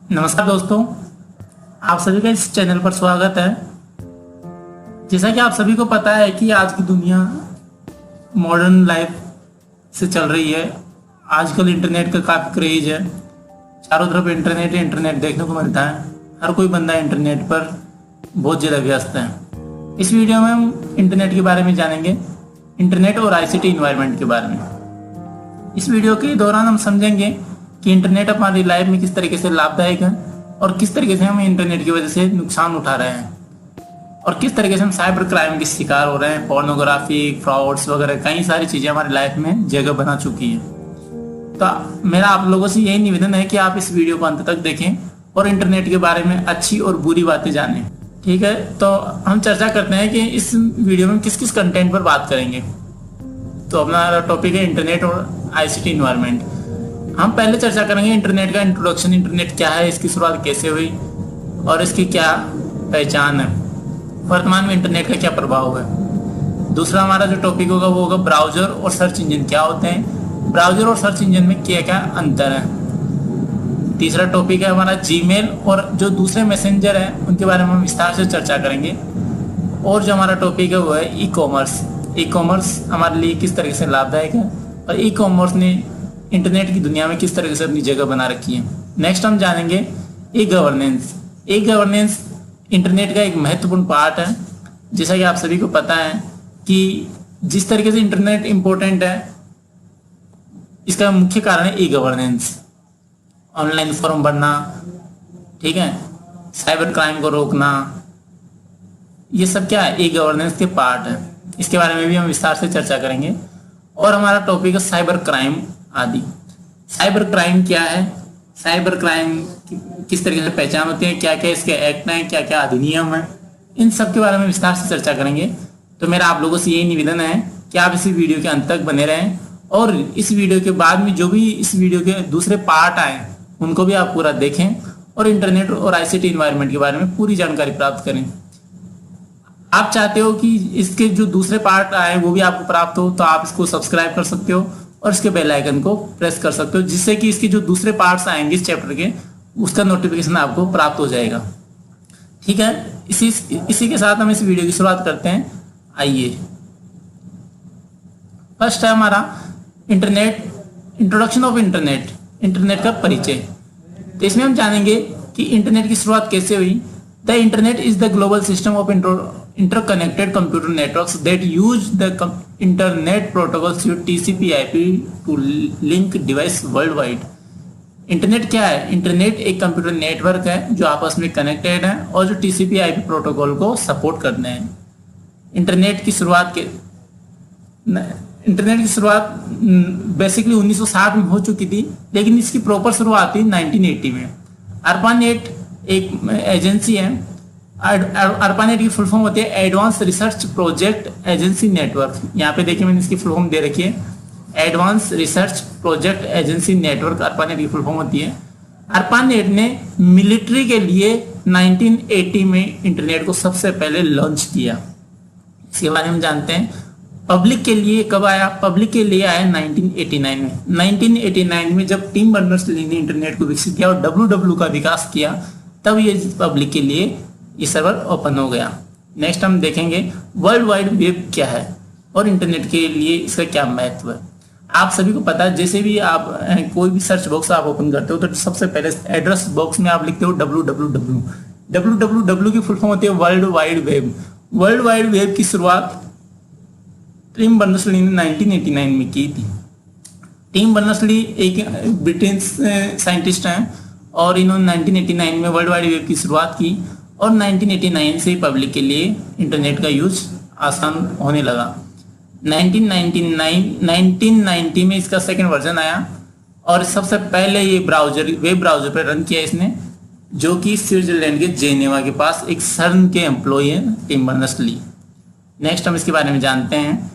नमस्कार दोस्तों, आप सभी का इस चैनल पर स्वागत है। जैसा कि आप सभी को पता है कि आज की दुनिया मॉडर्न लाइफ से चल रही है। आजकल इंटरनेट का काफ़ी क्रेज है, चारों तरफ इंटरनेट देखने को मिलता है। हर कोई बंदा इंटरनेट पर बहुत ज़्यादा व्यस्त है। इस वीडियो में हम इंटरनेट के बारे में जानेंगे, इंटरनेट और आईसीटी इन्वायरमेंट के बारे में। इस वीडियो के दौरान हम समझेंगे कि इंटरनेट हमारी लाइफ में किस तरीके से लाभदायक है और किस तरीके से हम इंटरनेट की वजह से नुकसान उठा रहे हैं और किस तरीके से हम साइबर क्राइम के शिकार हो रहे हैं। पोर्नोग्राफी, फ्रॉड्स वगैरह कई सारी चीज़ें हमारी लाइफ में जगह बना चुकी है। तो मेरा आप लोगों से यही निवेदन है कि आप इस वीडियो को अंत तक देखें और इंटरनेट के बारे में अच्छी और बुरी बातें जानें। ठीक है, तो हम चर्चा करते हैं कि इस वीडियो में किस किस कंटेंट पर बात करेंगे। तो हमारा टॉपिक है इंटरनेट और आईसीटी इन्वायरमेंट। हम पहले चर्चा करेंगे इंटरनेट का इंट्रोडक्शन। इंटरनेट क्या है, इसकी शुरुआत कैसे हुई और इसकी क्या पहचान है, वर्तमान में इंटरनेट का क्या प्रभाव है। दूसरा हमारा जो टॉपिक होगा वो होगा ब्राउजर और सर्च इंजन क्या होते हैं, ब्राउजर और सर्च इंजन में क्या क्या अंतर है। तीसरा टॉपिक है हमारा जीमेल और जो दूसरे मैसेंजर हैं उनके बारे में हम विस्तार से चर्चा करेंगे। और जो हमारा टॉपिक है वो है ई कॉमर्स। ई कॉमर्स हमारे लिए किस तरह से लाभदायक है और ई कॉमर्स ने इंटरनेट की दुनिया में किस तरह से अपनी जगह बना रखी है। नेक्स्ट हम जानेंगे e governance. E governance internet का एक महत्वपूर्ण पार्ट है। जैसा कि आप सभी को पता है कि जिस तरीके से इंटरनेट इम्पोर्टेंट है, इसका मुख्य कारण है ई गवर्नेंस। ऑनलाइन फॉर्म भरना, ठीक है, साइबर क्राइम को रोकना, ये सब क्या है, ई गवर्नेंस के पार्ट है। इसके बारे में भी हम विस्तार से चर्चा करेंगे। और हमारा टॉपिक है साइबर क्राइम आदि। साइबर क्राइम क्या है, साइबर क्राइम किस तरीके से पहचान होती है, क्या क्या इसके एक्ट हैं, क्या क्या अधिनियम है, इन सब के बारे में विस्तार से चर्चा करेंगे। तो मेरा आप लोगों से यही निवेदन है कि आप इसी वीडियो के अंत तक बने रहें और इस वीडियो के बाद में जो भी इस वीडियो के दूसरे पार्ट आए उनको भी आप पूरा देखें और इंटरनेट और आईसीटी इन्वायरमेंट के बारे में पूरी जानकारी प्राप्त करें। आप चाहते हो कि इसके जो दूसरे पार्ट आए वो भी आपको प्राप्त हो, तो आप इसको सब्सक्राइब कर सकते हो और इसके बेल आइकन को प्रेस कर सकते हो, जिससे कि इसके जो दूसरे पार्ट्स आएंगे इस चैप्टर के, उसका नोटिफिकेशन आपको प्राप्त हो जाएगा। ठीक है, इसी के साथ हम इस वीडियो की शुरुआत करते हैं। आइए, फर्स्ट है हमारा internet, introduction of internet, internet का परिचय। तो इसमें हम जानेंगे कि इंटरनेट की शुरुआत कैसे हुई। The internet is the global system of interconnected computer networks that use the internet protocols TCP/IP to link device worldwide। Internet क्या है, इंटरनेट एक कंप्यूटर नेटवर्क है जो आपस में कनेक्टेड है और जो TCP/IP प्रोटोकॉल को सपोर्ट करते हैं। इंटरनेट की शुरुआत बेसिकली 1960 में हो चुकी थी, लेकिन इसकी प्रॉपर शुरुआत थी 1980 में। ARPANET एक एजेंसी है। ARPANET की फुल फॉर्म होती है advance research project agency network. यहाँ पे देखिए मैंने इसकी फुल फॉर्म दे रखी है, advance research project agency network ARPANET की फुल फॉर्म होती है। ARPANET ने मिलिट्री के लिए 1980 में इंटरनेट को सबसे पहले लॉन्च किया। इसके बारे में हम जानते हैं। पब्लिक के लिए कब आया, पब्लिक के लिए आया 1989 में। 1989 में जब टिम बर्नर्स-ली ने इंटरनेट को विकसित किया और WWW का विकास किया, तब ये पब्लिक के लिए ये सर्वर ओपन हो गया। नेक्स्ट हम देखेंगे वर्ल्ड वाइड वेब क्या है और इंटरनेट के लिए इसका क्या महत्व है। आप सभी को पता है, जैसे भी आप कोई भी सर्च बॉक्स आप ओपन करते हो तो सबसे पहले एड्रेस बॉक्स में आप लिखते हो www। www की फुल फॉर्म होती है world wide web. World wide web की शुरुआत टिम बर्नर्स-ली ने 1989 में की थी। टिम बर्नर्स-ली एक ब्रिटेन साइंटिस्ट हैं और इन्होंने 1989 में वर्ल्ड वाइड वेब की शुरुआत की और 1989 से पब्लिक के लिए इंटरनेट का यूज आसान होने लगा। 1990 में इसका सेकंड वर्जन आया और सबसे पहले ये वेब ब्राउजर पर रन किया इसने, जो कि स्विट्जरलैंड के जेनेवा के पास एक सर्न के एम्प्लॉय हैं, टिम बर्नर्स-ली। नेक्स्ट हम इसके बारे में जानते हैं।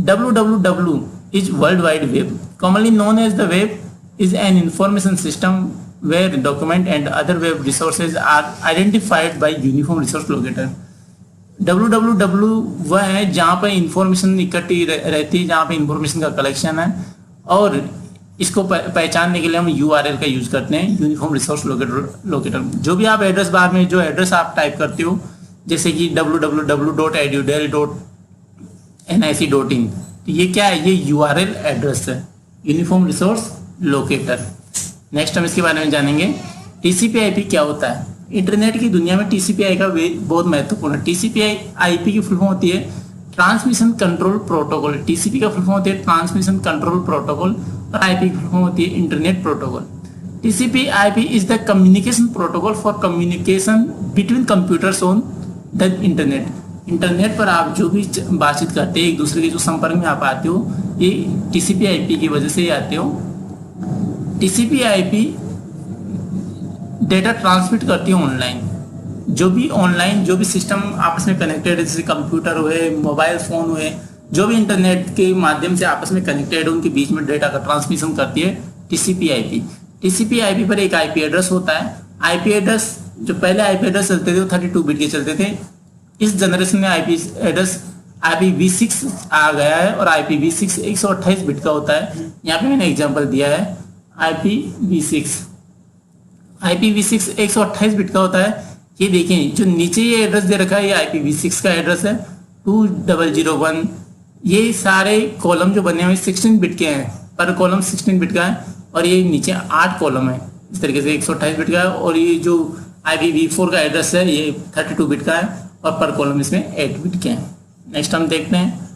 WWW is world wide web, commonly known as the web, is an information system where document and other web resources are identified by uniform resource locator। WWW वह है जहाँ पर इंफॉर्मेशन इकट्ठी रहती है, जहाँ पे इंफॉर्मेशन का कलेक्शन है और इसको पहचानने के लिए हम URL का यूज करते हैं, यूनिफॉर्म रिसोर्स लोकेटर। जो भी आप एड्रेस बार में जो एड्रेस आप टाइप करते हो, जैसे कि www.edudel.nic.in, तो ये क्या है, ये URL एड्रेस है, यूनिफॉर्म रिसोर्स लोकेटर। नेक्स्ट हम इसके बारे में जानेंगे TCP/IP क्या होता है। इंटरनेट की दुनिया में TCP/IP का बहुत महत्वपूर्ण है। TCP/IP की फुल फॉर्म होती है ट्रांसमिशन कंट्रोल प्रोटोकॉल। TCP का फुल फॉर्म होती है ट्रांसमिशन कंट्रोल प्रोटोकॉल और IP की फुल फॉर्म होती है internet protocol. TCP/IP is the communication protocol for communication between computers on the internet. Internet पर आप जो भी बातचीत करते हैं, एक दूसरे के जो संपर्क में आप आते हो, ये TCP/IP की वजह से ही आते हो। TCP/IP डेटा ट्रांसमिट करती है ऑनलाइन। जो भी सिस्टम आपस में कनेक्टेड है, जैसे कंप्यूटर हुए, मोबाइल फोन हुए, जो भी इंटरनेट के माध्यम से आपस में कनेक्टेड है, उनके बीच में डेटा का ट्रांसमिशन करती है TCP/IP। TCP/IP पर एक IP एड्रेस होता है। IP एड्रेस, जो पहले IP एड्रेस चलते थे वो 32 बिट के चलते थे। इस जनरेशन में IP एड्रेस IPv6 आ गया है और IPv6 128 बिट का होता है। यहाँ पे मैंने एग्जांपल दिया है IPv6 128 बिट का होता है। ये देखें, जो नीचे ये एड्रेस दे रखा है, ये IPv6 का एड्रेस है 2001। ये सारे कॉलम जो बने हुए 16 बिट के हैं, पर कॉलम 16 बिट का है, और ये नीचे 8 कॉलम है। इस तरीके से 128 बिट का है, और ये जो IPv4 का एड्रेस है ये 32 बिट का है, और पर कॉलम इसमें 8 बिट के हैं। नेक्स्ट हम देखते हैं,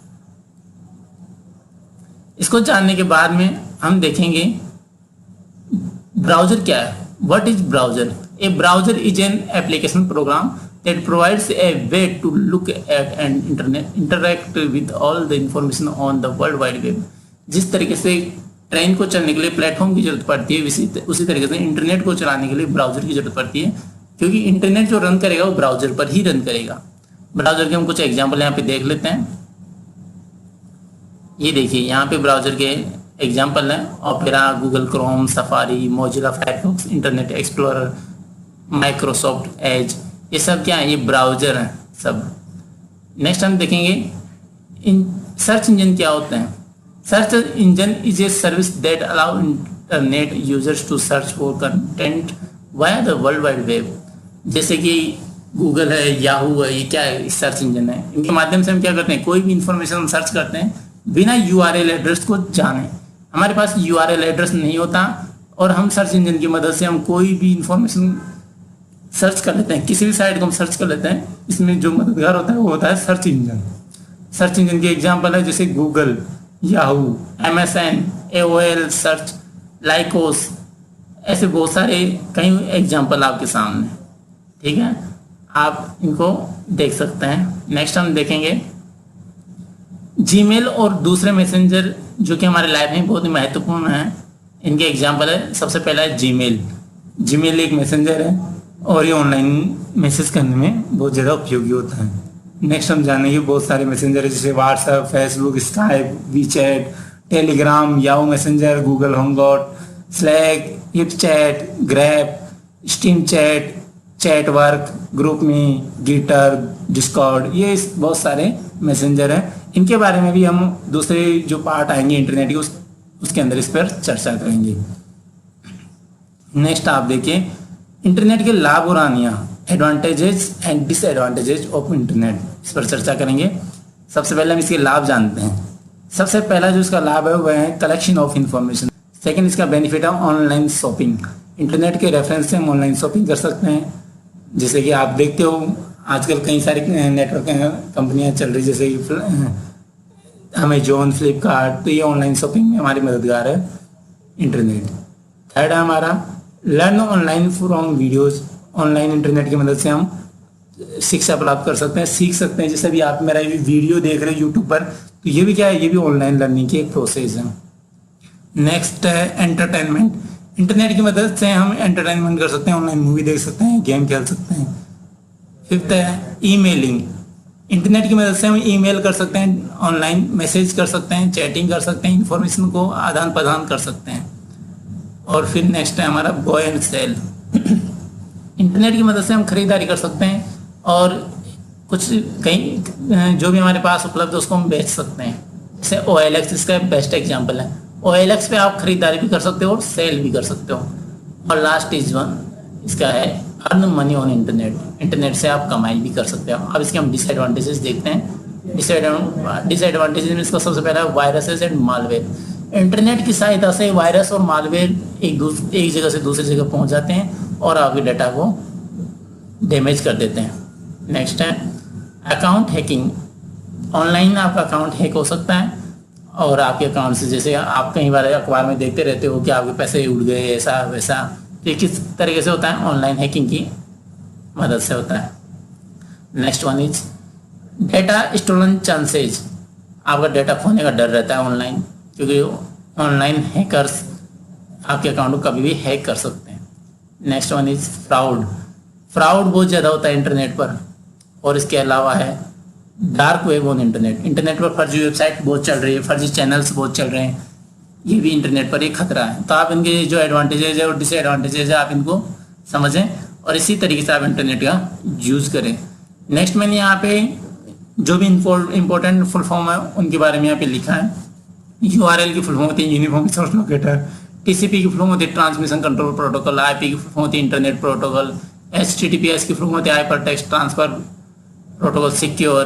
इसको जानने के बाद में हम देखेंगे ब्राउजर क्या है। What is browser? A browser is an application program that provides a way to look at and interact with all the information on the World Wide Web। जिस तरीके से ट्रेन को चलने के लिए प्लेटफॉर्म की जरूरत पड़ती है, उसी तरीके से इंटरनेट को चलाने के लिए ब्राउजर की जरूरत पड़ती है, क्योंकि इंटरनेट जो रन करेगा वो ब्राउजर पर ही रन करेगा। ब्राउजर के हम कुछ एग्जाम्पल यहाँ पे देख लेते हैं। ये देखिए, यहाँ पे ब्राउजर के एग्जाम्पल है opera, Google Chrome, safari, Mozilla Firefox, internet explorer, Microsoft Edge, ये सब क्या है, ये ब्राउजर हैं सब। नेक्स्ट हम देखेंगे सर्च इंजन क्या होते हैं। Search engine is a service that allow internet users to search for content via the world wide web. जैसे कि गूगल है, याहू है, ये क्या है, सर्च इंजन है। इनके माध्यम से हम क्या करते हैं, कोई भी इंफॉर्मेशन हम सर्च करते हैं बिना URL एड्रेस को जाने। हमारे पास URL एड्रेस नहीं होता और हम सर्च इंजन की मदद से हम कोई भी इंफॉर्मेशन सर्च कर लेते हैं, किसी भी साइट को हम सर्च कर लेते हैं। इसमें जो मददगार होता है वो होता है सर्च इंजन। सर्च इंजन के एग्जांपल है जैसे Google, Yahoo, MSN, AOL search, Lycos, ऐसे बहुत सारे कई एग्जांपल आपके सामने, ठीक है, आप इनको देख सकते हैं। नेक्स्ट हम देखेंगे जीमेल और दूसरे मैसेंजर जो कि हमारे लाइफ में बहुत ही महत्वपूर्ण है। इनके एग्जांपल है, सबसे पहला है जीमेल। जीमेल एक मैसेंजर है और ये ऑनलाइन मैसेज करने में बहुत ज़्यादा उपयोगी होता है। नेक्स्ट हम जानेंगे बहुत सारे मैसेंजर है जैसे WhatsApp, Facebook, Skype, WeChat, Telegram, Yahoo Messenger, Google Hangout, Slack, HipChat, ग्रैप, Steam Chat, Chatwork, group में, गिटर, डिस्कॉर्ड, ये बहुत सारे मैसेंजर हैं। इनके बारे में भी हम दूसरे जो पार्ट आएंगे इंटरनेट के उसके अंदर इस पर चर्चा करेंगे। नेक्स्ट आप देखिए इंटरनेट के लाभ और हानियाँ, advantages and disadvantages of internet, इस पर चर्चा करेंगे। सबसे पहले हम इसके लाभ जानते हैं। सबसे पहला जो इसका लाभ है वह है कलेक्शन ऑफ इंफॉर्मेशन। सेकेंड इसका बेनिफिट है ऑनलाइन शॉपिंग। इंटरनेट के रेफरेंस से हम ऑनलाइन शॉपिंग कर सकते हैं। जैसे कि आप देखते हो आजकल कई सारी नेटवर्क कंपनियां चल रही जैसे कि अमेजोन, फ्लिपकार्ट, तो ये ऑनलाइन शॉपिंग में हमारी मददगार है इंटरनेट। थर्ड है हमारा learn online from videos. Online internet की मदद से हम शिक्षा प्राप्त कर सकते हैं, सीख सकते हैं। जैसे भी आप मेरा ये वीडियो देख रहे हैं यूट्यूब पर, तो ये भी क्या है, ये भी ऑनलाइन लर्निंग की एक प्रोसेस है। नेक्स्ट है एंटरटेनमेंट। इंटरनेट की मदद से हम एंटरटेनमेंट कर सकते हैं, ऑनलाइन मूवी देख सकते हैं, गेम खेल सकते हैं। फिफ्थ है ईमेलिंग। इंटरनेट की मदद से हम ईमेल कर सकते हैं, ऑनलाइन मैसेज कर सकते हैं, चैटिंग कर सकते हैं, इंफॉर्मेशन को आदान प्रदान कर सकते हैं। और फिर नेक्स्ट है हमारा बाय एंड सेल। इंटरनेट की मदद से हम खरीदारी कर सकते हैं और कुछ कहीं जो भी हमारे पास उपलब्ध है उसको हम बेच सकते हैं। जैसे OLX इसका बेस्ट एग्जाम्पल है। OLX पे आप खरीदारी भी कर सकते हो और सेल भी कर सकते हो। और लास्ट इज वन इसका है earn money on internet. Internet से आप कमाई भी कर सकते हो। अब इसके हम डिसएडवांटेजेस देखते हैं। डिसएडवांटेजेस में इसका सबसे पहला है वायरसेस एंड मालवेयर। इंटरनेट की सहायता से वायरस और मालवेयर एक जगह से दूसरी जगह पहुंच जाते हैं और आपके डाटा को डैमेज कर देते हैं। नेक्स्ट है अकाउंट हैकिंग। ऑनलाइन आपका अकाउंट हैक हो सकता है और आपके अकाउंट से, जैसे आप कई बार अखबार में देखते रहते हो कि आपके पैसे उड़ गए, ऐसा वैसा, तो ये किस तरीके से होता है? ऑनलाइन हैकिंग की मदद से होता है। Next one is data stolen chances. आपका डेटा खोने का डर रहता है ऑनलाइन, क्योंकि ऑनलाइन हैकर्स आपके अकाउंट को कभी भी हैक कर सकते हैं। Next one is fraud. Fraud बहुत ज़्यादा होता है इंटरनेट पर। और इसके अलावा है dark web on internet. Internet पर फर्जी वेबसाइट बहुत चल रही है, फर्जी चैनल्स बहुत चल रहे हैं, ये भी इंटरनेट पर एक खतरा है। तो आप इनके जो एडवांटेजेज है और डिसएडवांटेजेज है आप इनको समझें और इसी तरीके से आप इंटरनेट का यूज़ करें। नेक्स्ट मैंने यहाँ पे जो भी इंपॉर्टेंट फुल फॉर्म है उनके बारे में यहाँ पे लिखा है। URL की फुल फॉर्म होती है यूनिफॉर्म रिसोर्स लोकेटर। TCP की फुल फॉर्म होती है ट्रांसमिशन कंट्रोल प्रोटोकॉल। IP की फुल फॉर्म होती है इंटरनेट प्रोटोकॉल। HTTPS की फुल फॉर्म होती है hyper text transfer protocol secure.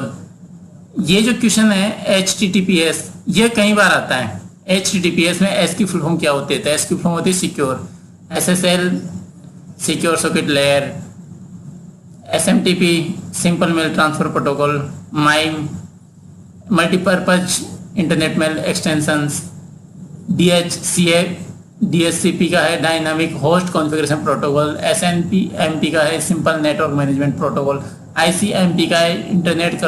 ये जो क्वेश्चन है HTTPS, ये कई बार आता है। HTTPS में S की फुल फॉर्म क्या होती है? तो S की फुल फॉर्म होती है secure. SSL secure socket layer. SMTP simple mail transfer protocol. MIME multipurpose internet mail extensions. DHCP का है dynamic host configuration protocol. SNMP का है simple network management protocol. ICMP का है internet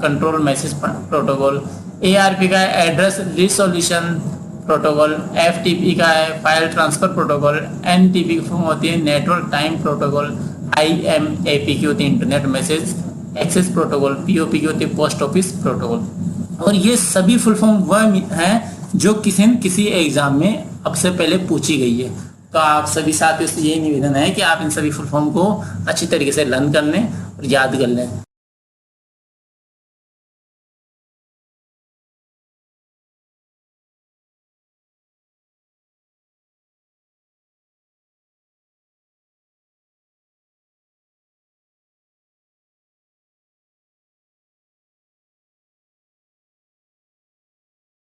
control message protocol. ARP का है address resolution protocol. FTP का है फाइल ट्रांसफर प्रोटोकॉल। NTP की फॉर्म होती है नेटवर्क टाइम प्रोटोकॉल। IMAP की होती है internet message access protocol. POP की होती है पोस्ट ऑफिस प्रोटोकॉल। और ये सभी फुल फॉर्म वह हैं जो किसी एग्जाम में अब से पहले पूछी गई है। तो आप सभी साथियों से यही निवेदन है कि आप इन सभी फुल फॉर्म को अच्छी तरीके से लर्न कर लें और याद कर लें।